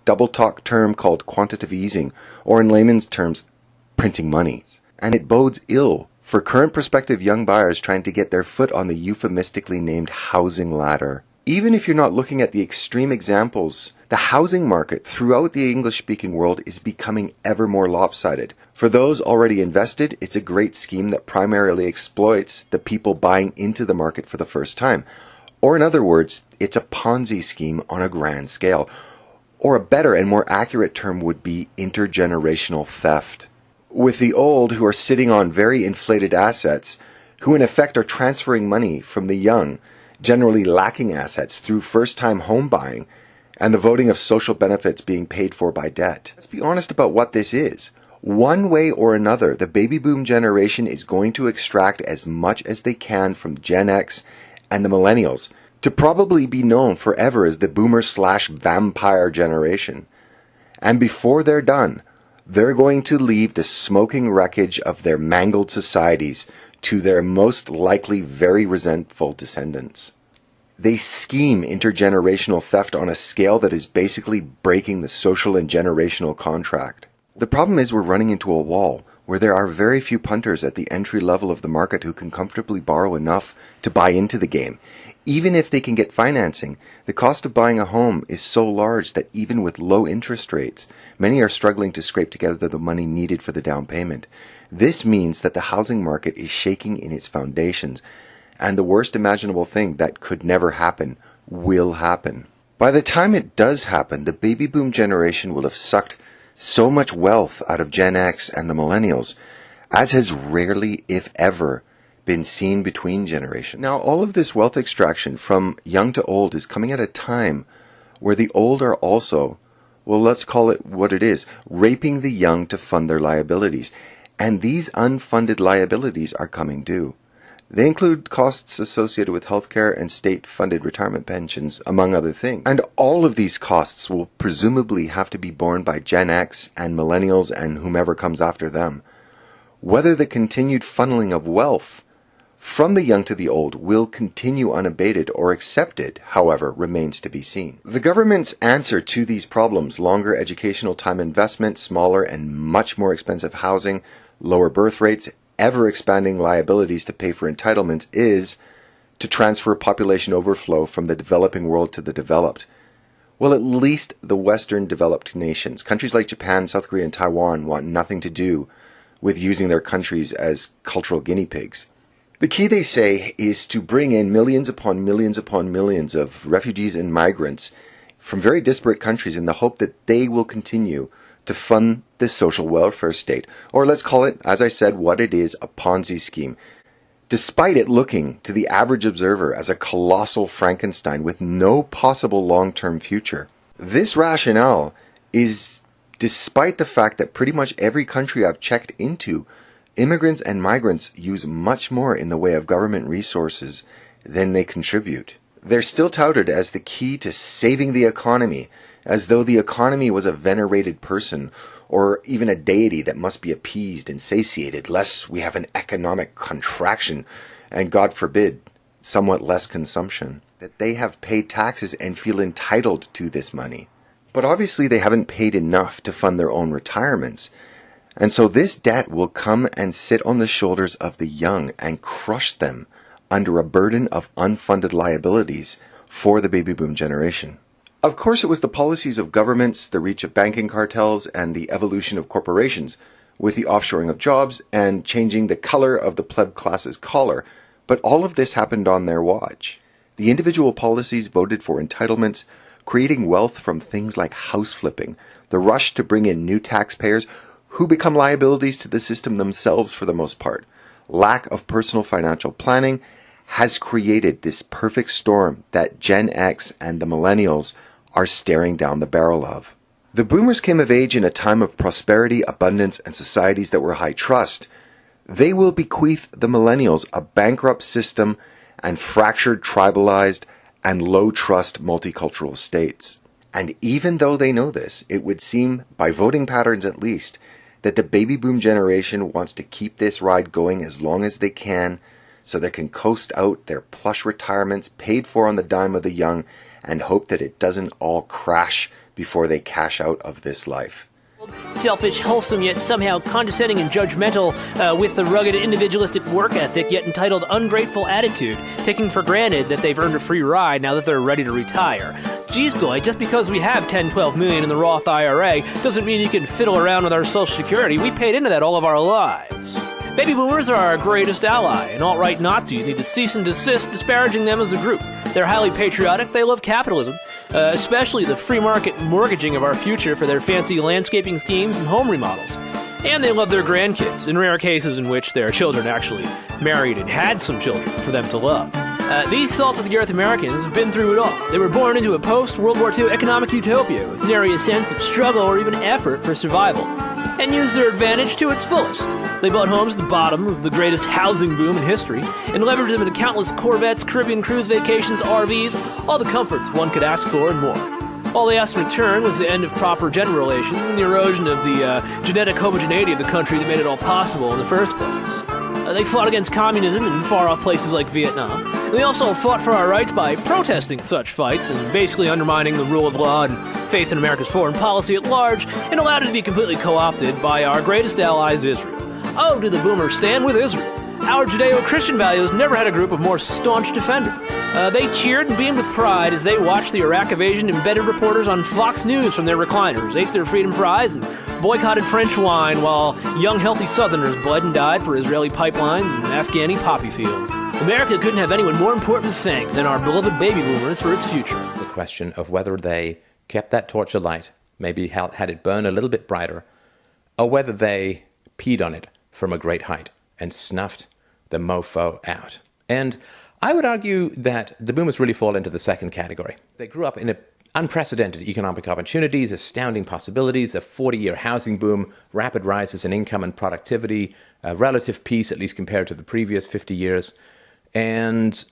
double talk term called quantitative easing, or in layman's terms, printing money. And it bodes ill for current prospective young buyers trying to get their foot on the euphemistically named housing ladder. Even if you're not looking at the extreme examples, the housing market throughout the English-speaking world is becoming ever more lopsided. For those already invested, it's a great scheme that primarily exploits the people buying into the market for the first time. Or in other words, it's a Ponzi scheme on a grand scale. Or a better and more accurate term would be intergenerational theft. With the old who are sitting on very inflated assets, who in effect are transferring money from the young, generally lacking assets through first-time home buying, and the voting of social benefits being paid for by debt. Let's be honest about what this is. One way or another, the baby boom generation is going to extract as much as they can from Gen X and the millennials, to probably be known forever as the boomer/vampire generation. And before they're done, they're going to leave the smoking wreckage of their mangled societies to their most likely very resentful descendants. They scheme intergenerational theft on a scale that is basically breaking the social and generational contract. The problem is we're running into a wall where there are very few punters at the entry level of the market who can comfortably borrow enough to buy into the game. Even if they can get financing, the cost of buying a home is so large that even with low interest rates, many are struggling to scrape together the money needed for the down payment. This means that the housing market is shaking in its foundations, and the worst imaginable thing that could never happen will happen. By the time it does happen, the baby boom generation will have sucked so much wealth out of Gen X and the millennials, as has rarely, if ever, been seen between generations. Now, all of this wealth extraction from young to old is coming at a time where the old are also, well, let's call it what it is, raping the young to fund their liabilities. And these unfunded liabilities are coming due. They include costs associated with healthcare and state-funded retirement pensions, among other things. And all of these costs will presumably have to be borne by Gen X and millennials and whomever comes after them. Whether the continued funneling of wealth from the young to the old will continue unabated or accepted, however, remains to be seen. The government's answer to these problems, longer educational time investment, smaller and much more expensive housing, lower birth rates, ever-expanding liabilities to pay for entitlements, is to transfer population overflow from the developing world to the developed. Well, at least the Western developed nations, countries like Japan, South Korea, and Taiwan, want nothing to do with using their countries as cultural guinea pigs. The key, they say, is to bring in millions upon millions of refugees and migrants from very disparate countries in the hope that they will continue to fund the social welfare state. Or let's call it, as I said, what it is, a Ponzi scheme. Despite it looking to the average observer as a colossal Frankenstein with no possible long-term future. This rationale is despite the fact that pretty much every country I've checked into, immigrants and migrants use much more in the way of government resources than they contribute. They're still touted as the key to saving the economy, as though the economy was a venerated person or even a deity that must be appeased and satiated, lest we have an economic contraction and, God forbid, somewhat less consumption. That they have paid taxes and feel entitled to this money. But obviously they haven't paid enough to fund their own retirements. And so this debt will come and sit on the shoulders of the young and crush them under a burden of unfunded liabilities for the baby boom generation. Of course, it was the policies of governments, the reach of banking cartels, and the evolution of corporations, with the offshoring of jobs and changing the color of the pleb class's collar. But all of this happened on their watch. The individual policies voted for entitlements, creating wealth from things like house flipping, the rush to bring in new taxpayers who become liabilities to the system themselves for the most part. Lack of personal financial planning has created this perfect storm that Gen X and the millennials are staring down the barrel of. The boomers came of age in a time of prosperity, abundance, and societies that were high trust. They will bequeath the millennials a bankrupt system and fractured, tribalized, and low-trust multicultural states. And even though they know this, it would seem, by voting patterns at least, that the baby boom generation wants to keep this ride going as long as they can so they can coast out their plush retirements paid for on the dime of the young and hope that it doesn't all crash before they cash out of this life. Selfish, wholesome, yet somehow condescending and judgmental, with the rugged, individualistic work ethic, yet entitled, ungrateful attitude, taking for granted that they've earned a free ride now that they're ready to retire. Geez, Goy, just because we have 10-12 million in the Roth IRA doesn't mean you can fiddle around with our Social Security. We paid into that all of our lives. Baby boomers are our greatest ally, and alt-right Nazis need to cease and desist disparaging them as a group. They're highly patriotic, they love capitalism, especially the free market mortgaging of our future for their fancy landscaping schemes and home remodels. And they love their grandkids, in rare cases in which their children actually married and had some children for them to love. These salt-of-the-earth Americans have been through it all. They were born into a post-World War II economic utopia with nary a sense of struggle or even effort for survival, and used their advantage to its fullest. They bought homes at the bottom of the greatest housing boom in history and leveraged them into countless Corvettes, Caribbean cruise vacations, RVs, all the comforts one could ask for and more. All they asked in return was the end of proper gender relations and the erosion of the genetic homogeneity of the country that made it all possible in the first place. They fought against communism in far-off places like Vietnam. And they also fought for our rights by protesting such fights and basically undermining the rule of law and faith in America's foreign policy at large, and allowed it to be completely co-opted by our greatest allies, Israel. Oh, do the boomers stand with Israel? Our Judeo-Christian values never had a group of more staunch defenders. They cheered and beamed with pride as they watched the Iraq invasion embedded reporters on Fox News from their recliners, ate their freedom fries, and boycotted French wine while young, healthy Southerners bled and died for Israeli pipelines and Afghani poppy fields. America couldn't have anyone more important to thank than our beloved baby boomers for its future. The question of whether they kept that torch alight, maybe had it burn a little bit brighter, or whether they peed on it from a great height and snuffed the mofo out. And I would argue that the boomers really fall into the second category. They grew up in unprecedented economic opportunities, astounding possibilities, a 40-year housing boom, rapid rises in income and productivity, relative peace, at least compared to the previous 50 years, and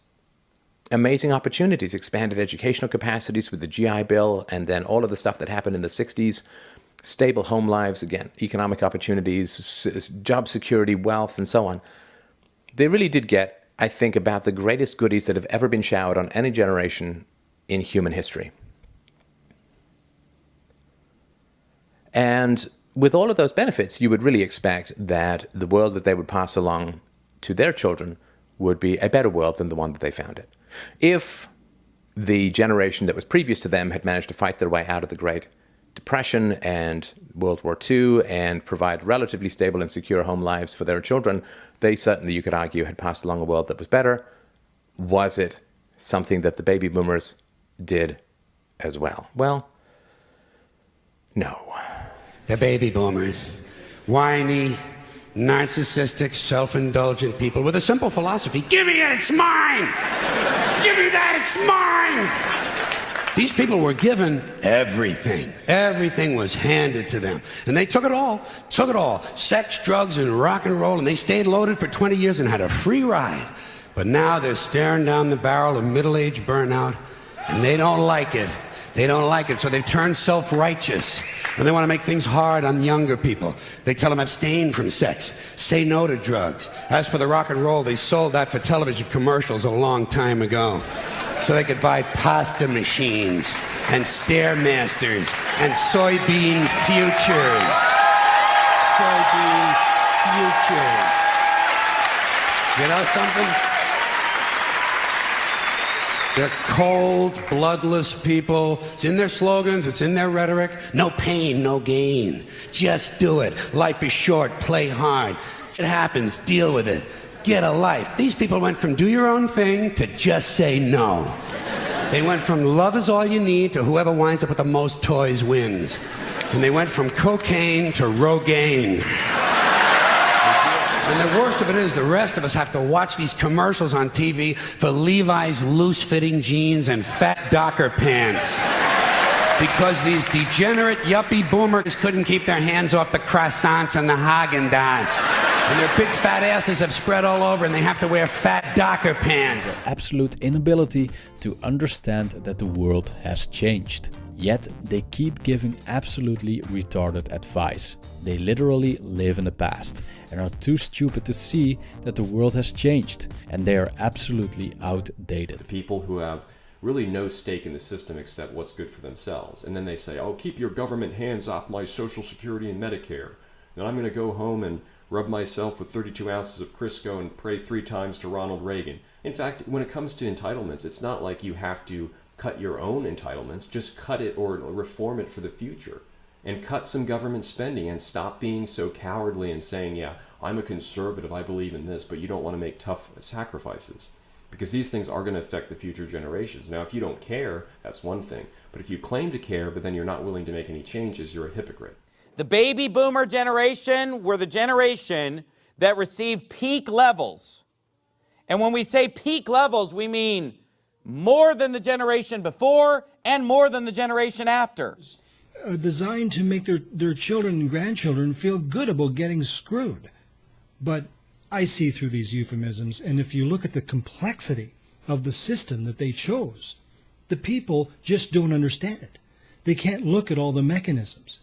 amazing opportunities, expanded educational capacities with the GI Bill, and then all of the stuff that happened in the 60s, stable home lives, again, economic opportunities, job security, wealth, and so on. They really did get, I think, about the greatest goodies that have ever been showered on any generation in human history. And with all of those benefits, you would really expect that the world that they would pass along to their children would be a better world than the one that they found it. If the generation that was previous to them had managed to fight their way out of the Great Depression and World War II and provide relatively stable and secure home lives for their children, they certainly, you could argue, had passed along a world that was better. Was it something that the baby boomers did as well? Well, no. The baby boomers, whiny, narcissistic, self-indulgent people with a simple philosophy: give me it, it's mine! Give me that, it's mine! These people were given everything. Everything was handed to them. And they took it all. Sex, drugs, and rock and roll, and they stayed loaded for 20 years and had a free ride. But now they're staring down the barrel of middle-age burnout, and they don't like it. They don't like it, so they've turned self-righteous. And they want to make things hard on younger people. They tell them abstain from sex, say no to drugs. As for the rock and roll, they sold that for television commercials a long time ago. So they could buy pasta machines and Stairmasters and soybean futures. Soybean futures. You know something? They're cold, bloodless people. It's in their slogans, it's in their rhetoric. No pain, no gain. Just do it. Life is short, play hard. It happens, deal with it. Get a life. These people went from do your own thing to just say no. They went from love is all you need to whoever winds up with the most toys wins. And they went from cocaine to Rogaine. And the worst of it is the rest of us have to watch these commercials on TV for Levi's loose-fitting jeans and fat Docker pants. Because these degenerate yuppie boomers couldn't keep their hands off the croissants and the Haagen-Dazs. And their big fat asses have spread all over and they have to wear fat Docker pants. Absolute inability to understand that the world has changed. Yet they keep giving absolutely retarded advice. They literally live in the past and are too stupid to see that the world has changed, and they are absolutely outdated. People who have really no stake in the system except what's good for themselves. And then they say, oh, keep your government hands off my Social Security and Medicare. Then I'm going to go home and rub myself with 32 ounces of Crisco and pray 3 times to Ronald Reagan. In fact, when it comes to entitlements, it's not like you have to cut your own entitlements. Just cut it or reform it for the future. And cut some government spending and stop being so cowardly and saying, yeah, I'm a conservative, I believe in this, but you don't want to make tough sacrifices. Because these things are going to affect the future generations. Now, if you don't care, that's one thing. But if you claim to care, but then you're not willing to make any changes, you're a hypocrite. The baby boomer generation were the generation that received peak levels. And when we say peak levels, we mean more than the generation before and more than the generation after. Designed to make their children and grandchildren feel good about getting screwed. But I see through these euphemisms, and if you look at the complexity of the system that they chose, the people just don't understand it. They can't look at all the mechanisms.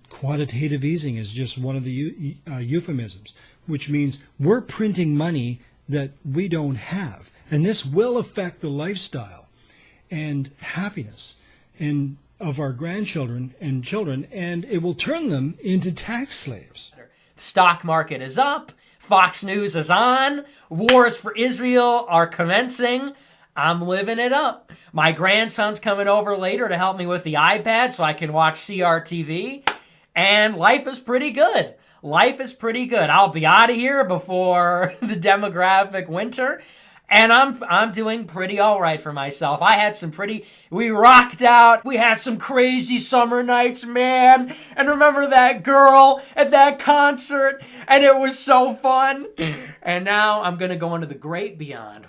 Quantitative easing is just one of the euphemisms, which means we're printing money that we don't have. And this will affect the lifestyle and happiness of our grandchildren and children, and it will turn them into tax slaves. The stock market is up. Fox News is on. Wars for Israel are commencing. I'm living it up. My grandson's coming over later to help me with the iPad so I can watch CRTV. And life is pretty good. Life is pretty good. I'll be out of here before the demographic winter. And I'm doing pretty all right for myself. We rocked out. We had some crazy summer nights, man. And remember that girl at that concert? And it was so fun. And now I'm going to go into the great beyond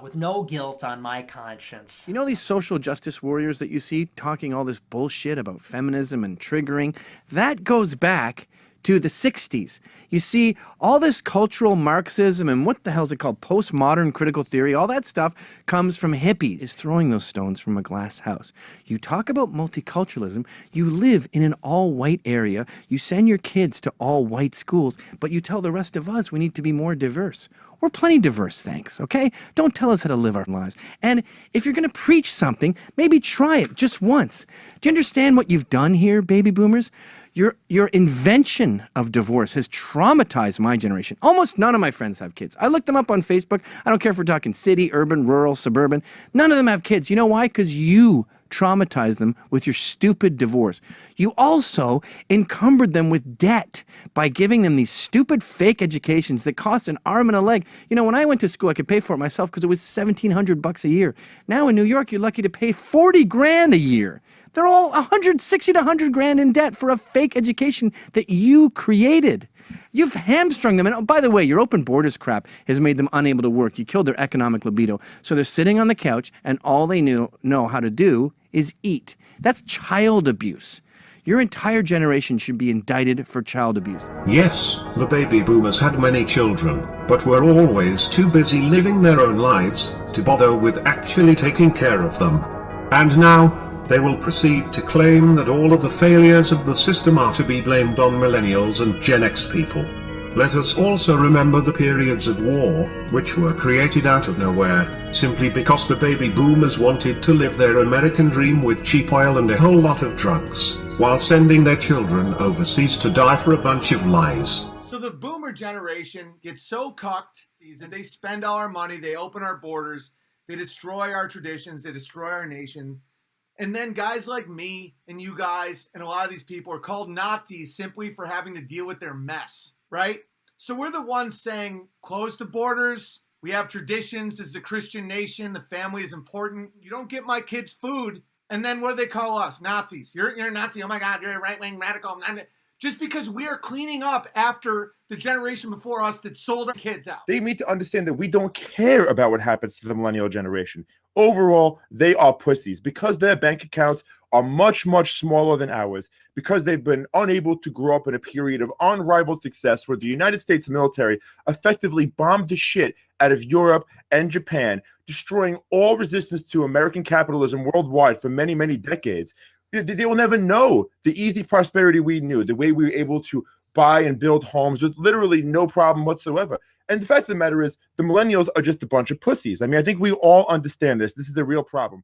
with no guilt on my conscience. You know these social justice warriors that you see talking all this bullshit about feminism and triggering? That goes back to the 60s. You see, all this cultural Marxism and what the hell is it called? Postmodern critical theory, all that stuff comes from hippies. Is throwing those stones from a glass house. You talk about multiculturalism, you live in an all-white area, you send your kids to all-white schools, but you tell the rest of us we need to be more diverse. We're plenty diverse, thanks, okay? Don't tell us how to live our lives. And if you're going to preach something, maybe try it just once. Do you understand what you've done here, baby boomers? Your invention of divorce has traumatized my generation. Almost none of my friends have kids. I looked them up on Facebook. I don't care if we're talking city, urban, rural, suburban. None of them have kids. You know why? Because you traumatized them with your stupid divorce. You also encumbered them with debt by giving them these stupid fake educations that cost an arm and a leg. You know, when I went to school, I could pay for it myself because it was $1,700 a year. Now in New York, you're lucky to pay 40 grand a year. They're all 160 to 100 grand in debt for a fake education that you created. You've hamstrung them. And oh, by the way, your open borders crap has made them unable to work. You killed their economic libido. So they're sitting on the couch and all they know how to do is eat. That's child abuse. Your entire generation should be indicted for child abuse. Yes, the baby boomers had many children, but were always too busy living their own lives to bother with actually taking care of them. And now, they will proceed to claim that all of the failures of the system are to be blamed on millennials and Gen X people. Let us also remember the periods of war, which were created out of nowhere, simply because the baby boomers wanted to live their American dream with cheap oil and a whole lot of drugs, while sending their children overseas to die for a bunch of lies. So the boomer generation gets so cucked, and they spend all our money, they open our borders, they destroy our traditions, they destroy our nation. And then guys like me and you guys and a lot of these people are called Nazis simply for having to deal with their mess, right? So we're the ones saying, close the borders. We have traditions. This is a Christian nation. The family is important. You don't get my kids food. And then what do they call us? Nazis. You're a Nazi. Oh my God, you're a right-wing radical. Just because we are cleaning up after the generation before us that sold our kids out. They need to understand that we don't care about what happens to the millennial generation. Overall, they are pussies because their bank accounts are much, much smaller than ours, because they've been unable to grow up in a period of unrivaled success where the United States military effectively bombed the shit out of Europe and Japan, destroying all resistance to American capitalism worldwide for many, many decades. They will never know the easy prosperity we knew, the way we were able to buy and build homes with literally no problem whatsoever. And the fact of the matter is, the millennials are just a bunch of pussies. I mean, I think we all understand this. This is a real problem.